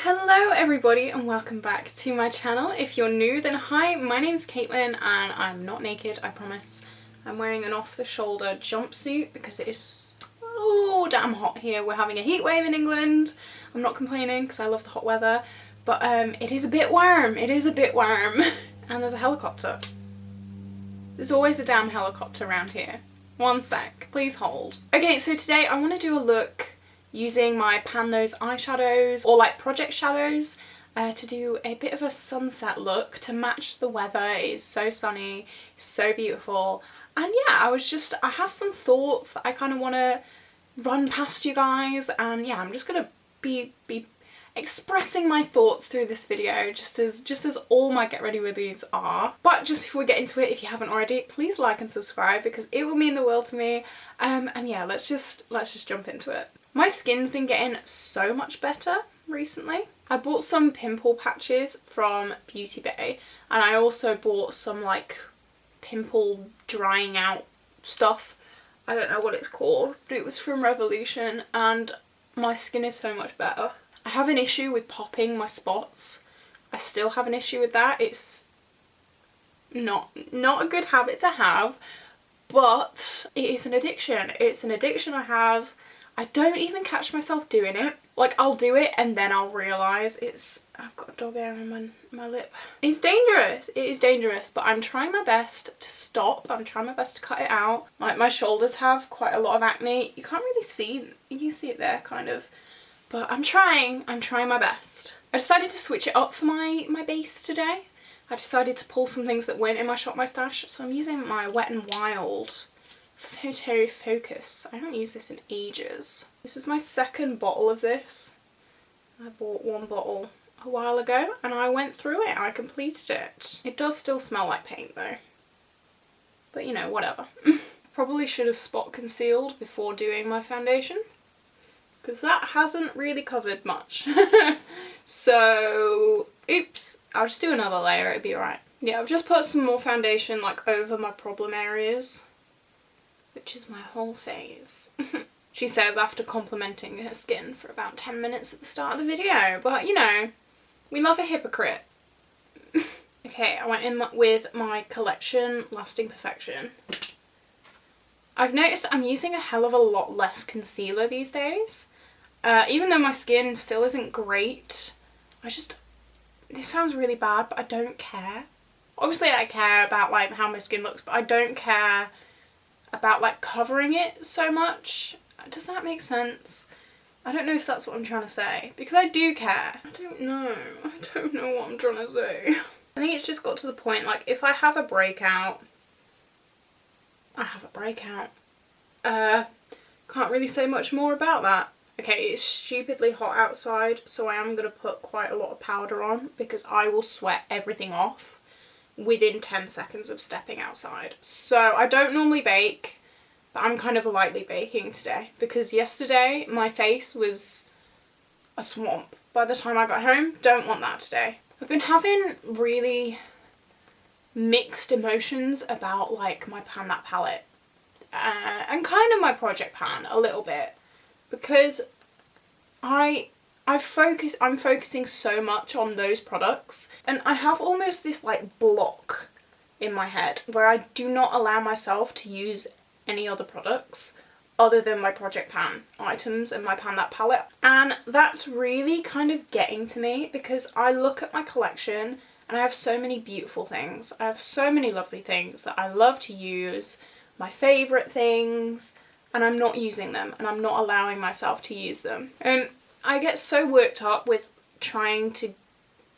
Hello everybody and welcome back to my channel. If you're new then hi, my name's Caitlin and I'm not naked, I promise. I'm wearing an off-the-shoulder jumpsuit because it is so damn hot here. We're having a heat wave in England. I'm not complaining because I love the hot weather, but it is a bit warm. It is a bit warm. And there's a helicopter. There's always a damn helicopter around here. One sec, please hold. Okay, so today I want to do a look using my Pan Those eyeshadows or like project shadows to do a bit of a sunset look to match the weather. It is so sunny, so beautiful, and yeah, I have some thoughts that I kind of want to run past you guys, and yeah, I'm just gonna be expressing my thoughts through this video just as all my get ready with these are. But just before we get into it, if you haven't already, please like and subscribe because it will mean the world to me. And yeah, let's just jump into it. My skin's been getting so much better recently. I bought some pimple patches from Beauty Bay, and I also bought some like pimple drying out stuff. I don't know what it's called, but it was from Revolution, and my skin is so much better. I have an issue with popping my spots. I still have an issue with that. It's not a good habit to have, but it is an addiction. It's an addiction I have. I don't even catch myself doing it. Like, I'll do it and then I'll realise I've got a dog hair on my lip. It's dangerous. It is dangerous, but I'm trying my best to stop. I'm trying my best to cut it out. Like, my shoulders have quite a lot of acne. You can't really see, you can see it there kind of, but I'm trying my best. I decided to switch it up for my base today. I decided to pull some things that weren't in my Shop My Stash, so I'm using my Wet n Wild Photo Focus. I haven't used this in ages. This is my second bottle of this. I bought one bottle a while ago and I went through it. I completed it. It does still smell like paint though. But you know, whatever. Probably should have spot concealed before doing my foundation, because that hasn't really covered much. So, oops. I'll just do another layer, it'll be alright. Yeah, I've just put some more foundation like over my problem areas, which is my whole face. She says after complimenting her skin for about 10 minutes at the start of the video, but you know, we love a hypocrite. Okay, I went in with my collection Lasting Perfection. I've noticed I'm using a hell of a lot less concealer these days. Even though my skin still isn't great, this sounds really bad, but I don't care. Obviously I care about like how my skin looks, but I don't care about like covering it so much. Does that make sense? I don't know if that's what I'm trying to say, because I do care. I don't know what I'm trying to say. I think it's just got to the point, like, if I have a breakout, I have a breakout. Can't really say much more about that. Okay, it's stupidly hot outside, so I am going to put quite a lot of powder on because I will sweat everything off within 10 seconds of stepping outside. So I don't normally bake, but I'm kind of lightly baking today because yesterday my face was a swamp by the time I got home. Don't want that today. I've been having really mixed emotions about like my Pan That palette and kind of my project pan a little bit, because I'm focusing so much on those products, and I have almost this like block in my head where I do not allow myself to use any other products other than my project pan items and my Pan That palette. And that's really kind of getting to me because I look at my collection and I have so many beautiful things. I have so many lovely things that I love to use, my favourite things, and I'm not using them and I'm not allowing myself to use them. And I get so worked up with trying to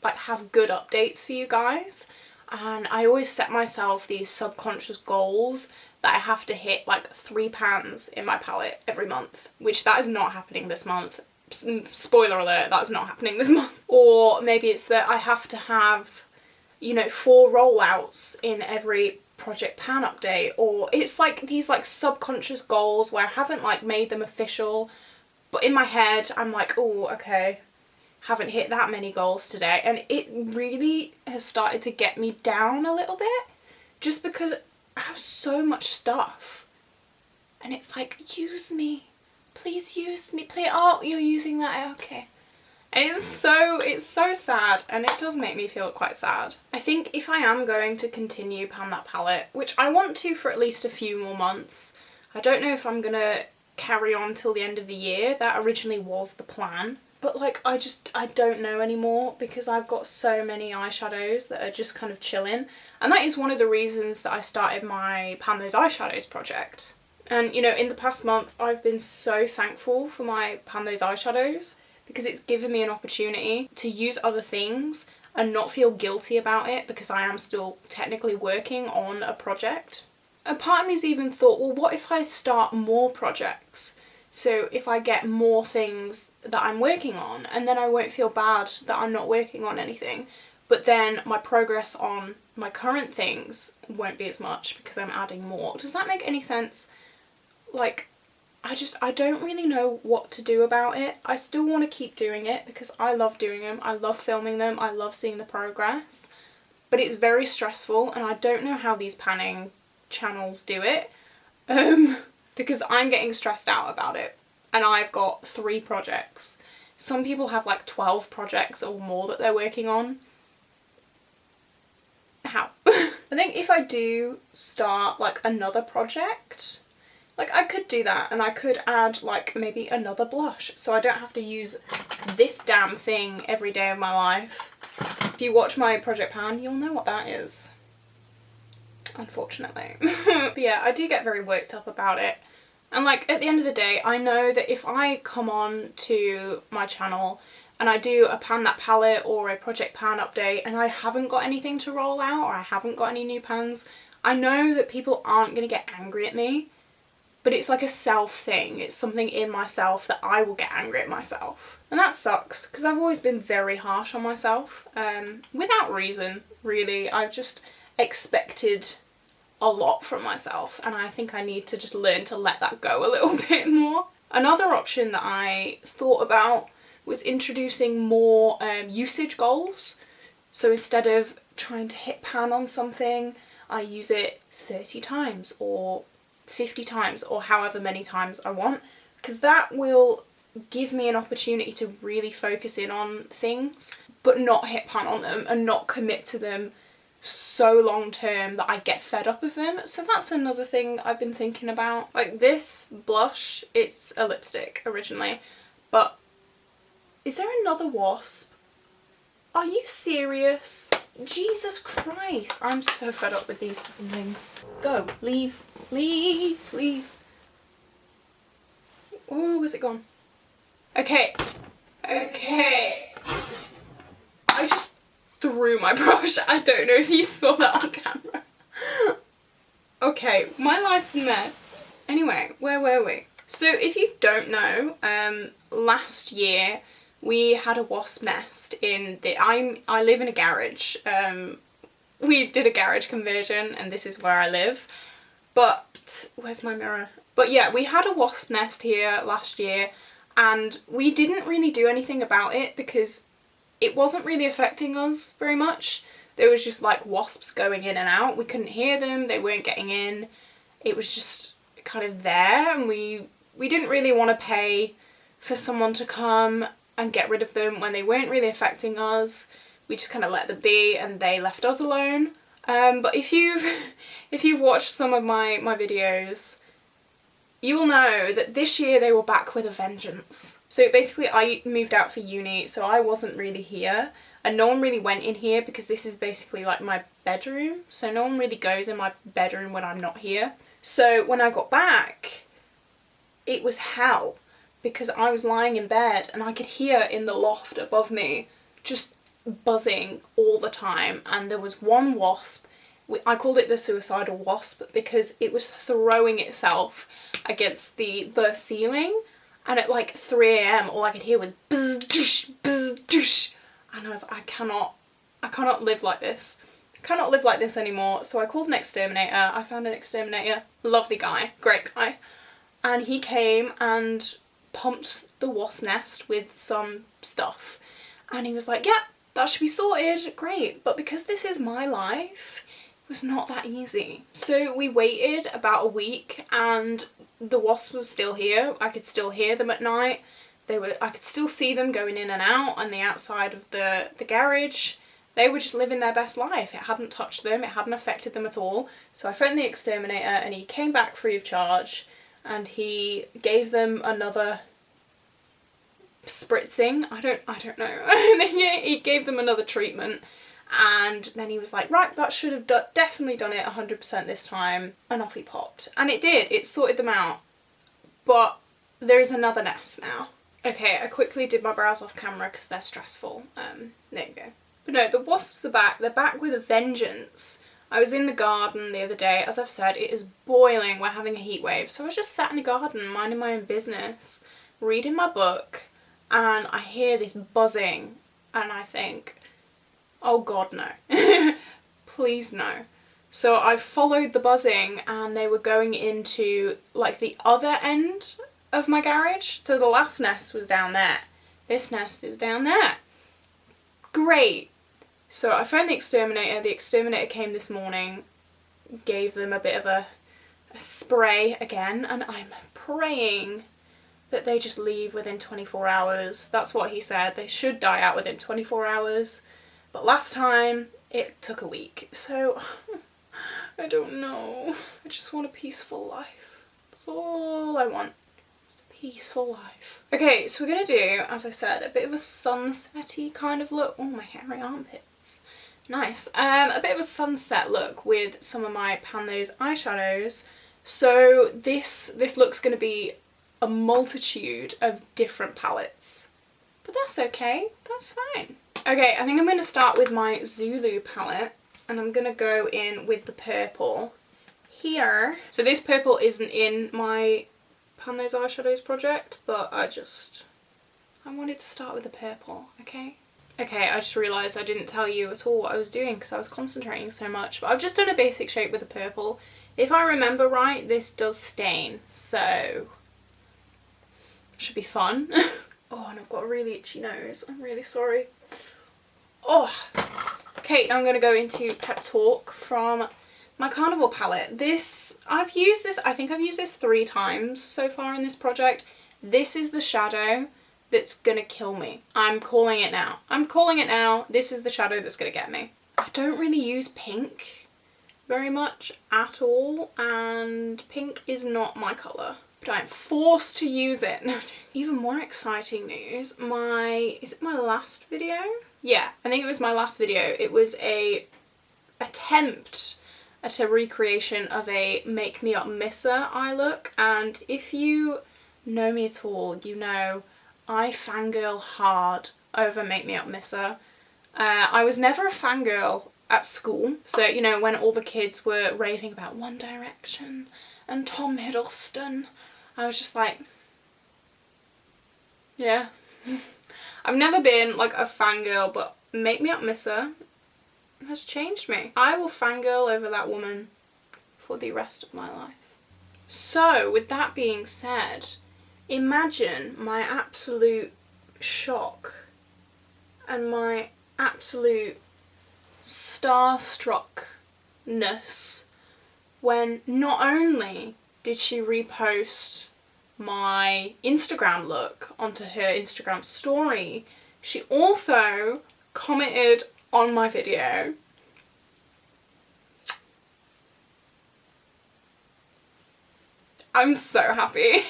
like have good updates for you guys, and I always set myself these subconscious goals that I have to hit like 3 pans in my palette every month, which that is not happening this month. Spoiler alert, that's not happening this month. Or maybe it's that I have to have, you know, 4 rollouts in every project pan update, or it's like these like subconscious goals where I haven't like made them official, but in my head I'm like, oh okay, haven't hit that many goals today, and it really has started to get me down a little bit just because I have so much stuff and it's like, use me, please use me, please. Oh, you're using that, okay. And it's so sad, and it does make me feel quite sad. I think if I am going to continue pan that palette, which I want to for at least a few more months, I don't know if I'm gonna carry on till the end of the year. That originally was the plan. But like, I don't know anymore, because I've got so many eyeshadows that are just kind of chilling. And that is one of the reasons that I started my Pan Those Eyeshadows project. And you know, in the past month, I've been so thankful for my Pan Those Eyeshadows, because it's given me an opportunity to use other things and not feel guilty about it, because I am still technically working on a project. A part of me's even thought, well, what if I start more projects? So if I get more things that I'm working on, and then I won't feel bad that I'm not working on anything, but then my progress on my current things won't be as much because I'm adding more. Does that make any sense? Like, I don't really know what to do about it. I still want to keep doing it because I love doing them. I love filming them. I love seeing the progress. But it's very stressful, and I don't know how these panning channels do it. Because I'm getting stressed out about it, and I've got 3 projects. Some people have like 12 projects or more that they're working on. How? I think if I do start like another project, like I could do that, and I could add like maybe another blush, so I don't have to use this damn thing every day of my life. If you watch my Project Pan, you'll know what that is. Unfortunately. But yeah, I do get very worked up about it. And like, at the end of the day, I know that if I come on to my channel and I do a Pan That Palette or a Project Pan update and I haven't got anything to roll out, or I haven't got any new pans, I know that people aren't going to get angry at me. But it's like a self thing. It's something in myself that I will get angry at myself. And that sucks, because I've always been very harsh on myself. Without reason, really. I've just expected a lot from myself, and I think I need to just learn to let that go a little bit more. Another option that I thought about was introducing more usage goals. So instead of trying to hit pan on something, I use it 30 times or 50 times or however many times I want, because that will give me an opportunity to really focus in on things but not hit pan on them and not commit to them so long term that I get fed up of them. So that's another thing I've been thinking about. Like this blush, it's a lipstick originally, but is there another wasp? Are you serious? Jesus Christ, I'm so fed up with these fucking things. Go, leave, leave, leave. Oh, where's it gone? Okay, okay. I just threw my brush. I don't know if you saw that on camera. Okay, my life's a mess. Anyway, where were we? So if you don't know, last year we had a wasp nest in the... I live in a garage. We did a garage conversion and this is where I live. But, where's my mirror? But yeah, we had a wasp nest here last year and we didn't really do anything about it because it wasn't really affecting us very much. There was just like wasps going in and out. We couldn't hear them, they weren't getting in. It was just kind of there, and we didn't really want to pay for someone to come and get rid of them when they weren't really affecting us. We just kind of let them be and they left us alone. But if you've watched some of my videos, you will know that this year they were back with a vengeance. So basically I moved out for uni, so I wasn't really here, and no one really went in here because this is basically like my bedroom, so no one really goes in my bedroom when I'm not here. So when I got back, it was hell, because I was lying in bed and I could hear in the loft above me just buzzing all the time, and there was one wasp. I called it the suicidal wasp because it was throwing itself against the ceiling, and at like 3 AM all I could hear was buzz dush, and I was like, I cannot live like this. I cannot live like this anymore. So I called an exterminator. I found an exterminator, lovely guy, great guy, and he came and pumped the wasp nest with some stuff, and he was like, yeah, that should be sorted, great. But because this is my life, it was not that easy. So we waited about a week and the wasp was still here. I could still hear them at night, I could still see them going in and out on the outside of the garage. They were just living their best life. It hadn't touched them, it hadn't affected them at all. So I phoned the exterminator and he came back free of charge and he gave them another spritzing. I don't know. He gave them another treatment and then he was like, right, that should have definitely done it 100% this time, and off he popped. And it did, it sorted them out. But there's another nest now. Okay, I quickly did my brows off camera because they're stressful. There you go. But no, the wasps are back. They're back with a vengeance. I was in the garden the other day. As I've said, it is boiling. We're having a heat wave. So I was just sat in the garden, minding my own business, reading my book, and I hear this buzzing, and I think, oh God, no. Please no. So I followed the buzzing, and they were going into, like, the other end of my garage. So the last nest was down there. This nest is down there. Great. So I phoned the exterminator. The exterminator came this morning, gave them a bit of a spray again, and I'm praying that they just leave within 24 hours. That's what he said. They should die out within 24 hours. But last time, it took a week. So, I don't know. I just want a peaceful life. That's all I want. Just a peaceful life. Okay, so we're going to do, as I said, a bit of a sunset-y kind of look. Oh, my hairy armpits. Nice. A bit of a sunset look with some of my Pan Those eyeshadows. So this look's going to be a multitude of different palettes. But that's okay. That's fine. Okay, I think I'm going to start with my Zulu palette. And I'm going to go in with the purple here. So this purple isn't in my Pan Those eyeshadows project, but I wanted to start with the purple, okay? Okay, I just realised I didn't tell you at all what I was doing because I was concentrating so much. But I've just done a basic shape with the purple. If I remember right, this does stain, so should be fun. Oh, and I've got a really itchy nose. I'm really sorry. Oh. Okay, now I'm going to go into Pep Talk from my Carnival palette. I think I've used this 3 times so far in this project. This is the shadow that's gonna kill me. I'm calling it now. I'm calling it now. This is the shadow that's gonna get me. I don't really use pink very much at all, and pink is not my colour, but I'm forced to use it. Even more exciting news, is it my last video? Yeah, I think it was my last video. It was a attempt at a recreation of a Make Me Up Missa eye look, and if you know me at all, you know I fangirl hard over Make Me Up Missa. I was never a fangirl at school, so you know when all the kids were raving about One Direction and Tom Hiddleston, I was just like, yeah. I've never been like a fangirl, but Make Me Up Missa has changed me. I will fangirl over that woman for the rest of my life. So with that being said, imagine my absolute shock and my absolute starstruckness when not only did she repost my Instagram look onto her Instagram story, she also commented on my video. I'm so happy.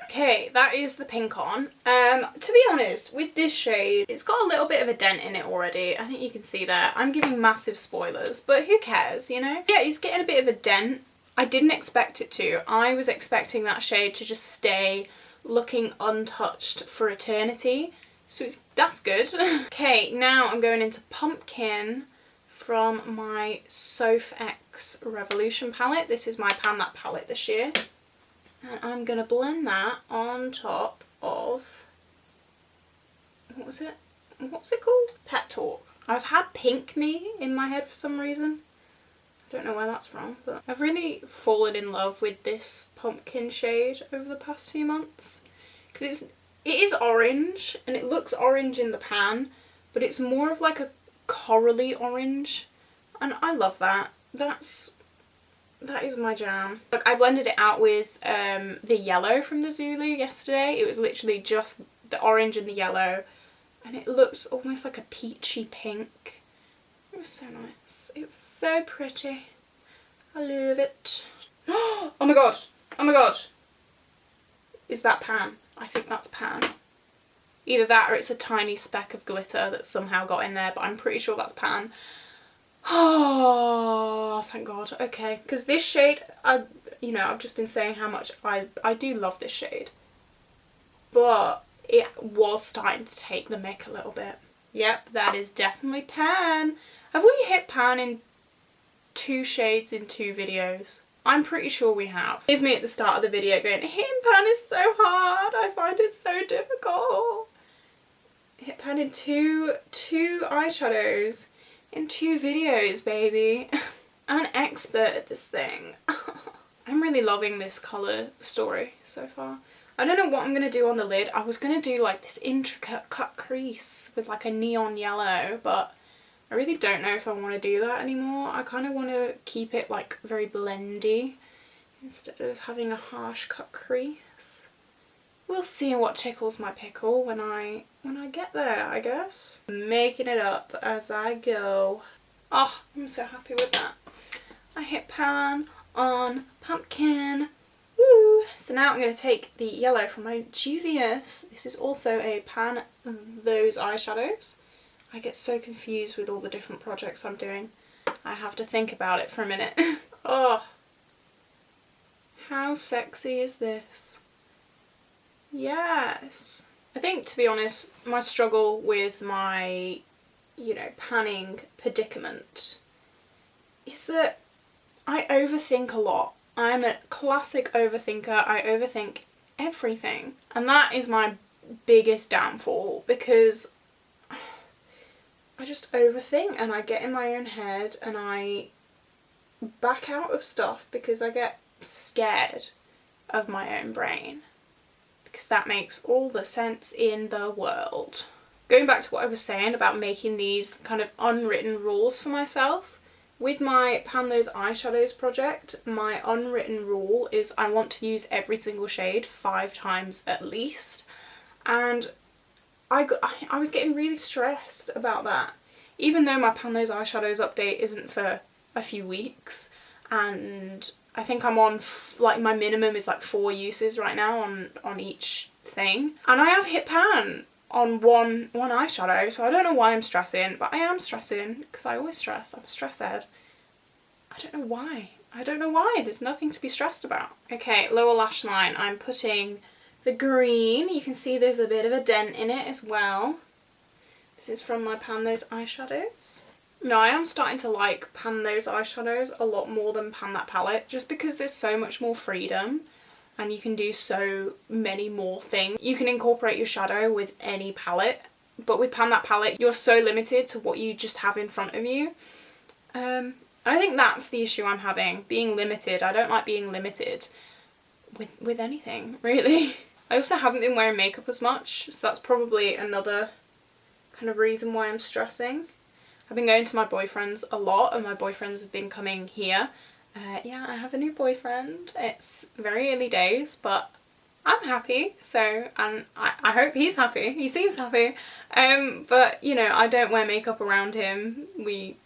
Okay, that is the pink on. To be honest, with this shade, it's got a little bit of a dent in it already. I think you can see that. I'm giving massive spoilers, but who cares, you know? Yeah, it's getting a bit of a dent. I didn't expect it to. I was expecting that shade to just stay looking untouched for eternity. So that's good. Okay, now I'm going into Pumpkin from my Soph X Revolution palette. This is my Pan That palette this year. And I'm going to blend that on top of, what's it called? Pet Talk. I had Pink Me in my head for some reason. I don't know where that's from, but I've really fallen in love with this pumpkin shade over the past few months. Because it is orange, and it looks orange in the pan, but it's more of like a corally orange. And I love that. That is my jam. Look, I blended it out with the yellow from the Zulu yesterday. It was literally just the orange and the yellow, and it looks almost like a peachy pink. It was so nice. It was so pretty. I love it. Oh my god. Oh my god. Is that pan? I think that's pan. Either that or it's a tiny speck of glitter that somehow got in there, but I'm pretty sure that's pan. Oh, thank god. Okay, because this shade, I've just been saying how much I do love this shade, but it was starting to take the mick a little bit. Yep, that is definitely pan. Have we hit pan in 2 shades in 2 videos? I'm pretty sure we have. Here's me at the start of the video going, hitting pan is so hard, I find it so difficult. Hit pan in two eyeshadows in 2 videos, baby. I'm an expert at this thing. I'm really loving this colour story so far. I don't know what I'm going to do on the lid. I was going to do like this intricate cut crease with like a neon yellow, but I really don't know if I want to do that anymore. I kind of want to keep it like very blendy instead of having a harsh cut crease. We'll see what tickles my pickle when I get there, I guess. Making it up as I go. Oh, I'm so happy with that. I hit pan on pumpkin. Woo! So now I'm going to take the yellow from my Juvia's. This is also a pan those eyeshadows. I get so confused with all the different projects I'm doing. I have to think about it for a minute. Oh, how sexy is this? Yes. I think, to be honest, my struggle with my, panning predicament is that I overthink a lot. I'm a classic overthinker. I overthink everything. And that is my biggest downfall, because I just overthink and I get in my own head and I back out of stuff because I get scared of my own brain. Because that makes all the sense in the world. Going back to what I was saying about making these kind of unwritten rules for myself, with my Pan Those Eyeshadows project, my unwritten rule is I want to use every single shade 5 times at least. And I was getting really stressed about that. Even though my Pan Those Eyeshadows update isn't for a few weeks, and I think I'm on, like, my minimum is like 4 uses right now on each thing. And I have hit pan on one eyeshadow, so I don't know why I'm stressing, but I am stressing, because I always stress. I'm a stress head. I don't know why. I don't know why. There's nothing to be stressed about. Okay, lower lash line. I'm putting the green. You can see there's a bit of a dent in it as well. This is from my Pan Those Eyeshadows. No, I am starting to like Pan Those Eyeshadows a lot more than Pan That Palette, just because there's so much more freedom and you can do so many more things. You can incorporate your shadow with any palette, but with Pan That Palette you're so limited to what you just have in front of you. I think that's the issue I'm having, being limited. I don't like being limited with anything, really. I also haven't been wearing makeup as much, so that's probably another kind of reason why I'm stressing. I've been going to my boyfriend's a lot, and my boyfriends have been coming here. Yeah, I have a new boyfriend. It's very early days, but I'm happy, so, and I hope he's happy. He seems happy. But, I don't wear makeup around him. We're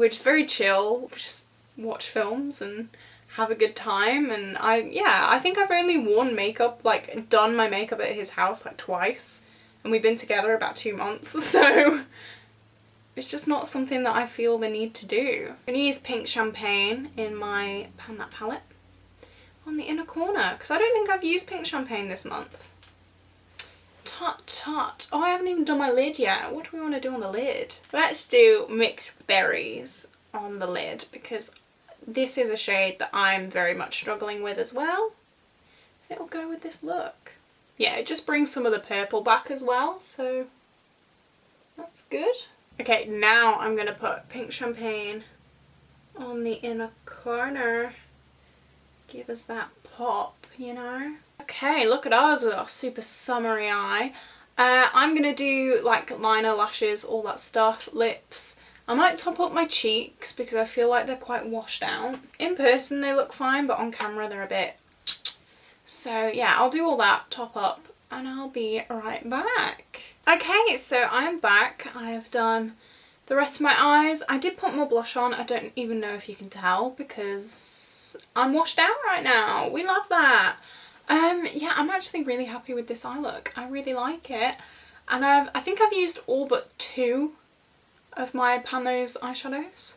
just very chill. We just watch films and have a good time, and I think I've only worn makeup, like, done my makeup at his house, like, twice, and we've been together about 2 months, so it's just not something that I feel the need to do. I'm going to use Pink Champagne in my Pan That palette on the inner corner, because I don't think I've used Pink Champagne this month. Tut tut. Oh, I haven't even done my lid yet. What do we want to do on the lid? Let's do Mixed Berries on the lid, because this is a shade that I'm very much struggling with as well. It'll go with this look. Yeah, it just brings some of the purple back as well, so that's good. Okay, now I'm going to put Pink Champagne on the inner corner. Give us that pop, Okay, look at us with our super summery eye. I'm going to do like liner, lashes, all that stuff, lips. I might top up my cheeks because I feel like they're quite washed out. In person they look fine, but on camera they're a bit... So yeah, I'll do all that, top up, and I'll be right back. Okay, so I'm back. I have done the rest of my eyes. I did put more blush on. I don't even know if you can tell because I'm washed out right now. We love that. Yeah, I'm actually really happy with this eye look. I really like it. And I think I've used all but 2 of my Pan Those eyeshadows.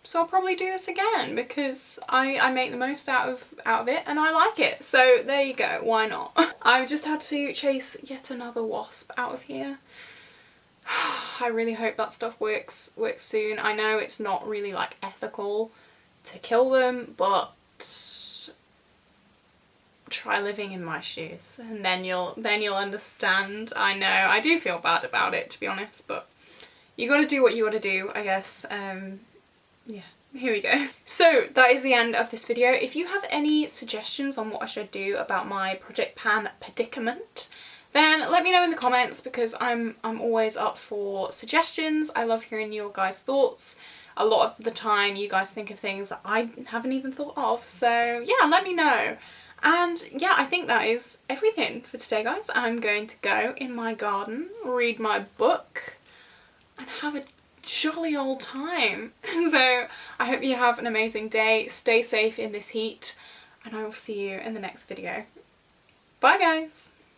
So I'll probably do this again because I make the most out of it and I like it. So there you go, why not? I've just had to chase yet another wasp out of here. I really hope that stuff works soon. I know it's not really like ethical to kill them, but try living in my shoes and then you'll understand. I know, I do feel bad about it, to be honest, but you gotta do what you gotta do, I guess. Yeah, here we go. So that is the end of this video. If you have any suggestions on what I should do about my Project Pan predicament, then let me know in the comments because I'm always up for suggestions. I love hearing your guys' thoughts. A lot of the time you guys think of things that I haven't even thought of, so yeah, let me know. And yeah, I think that is everything for today, guys. I'm going to go in my garden, read my book, and have a jolly old time. So I hope you have an amazing day, stay safe in this heat, and I will see you in the next video. Bye guys!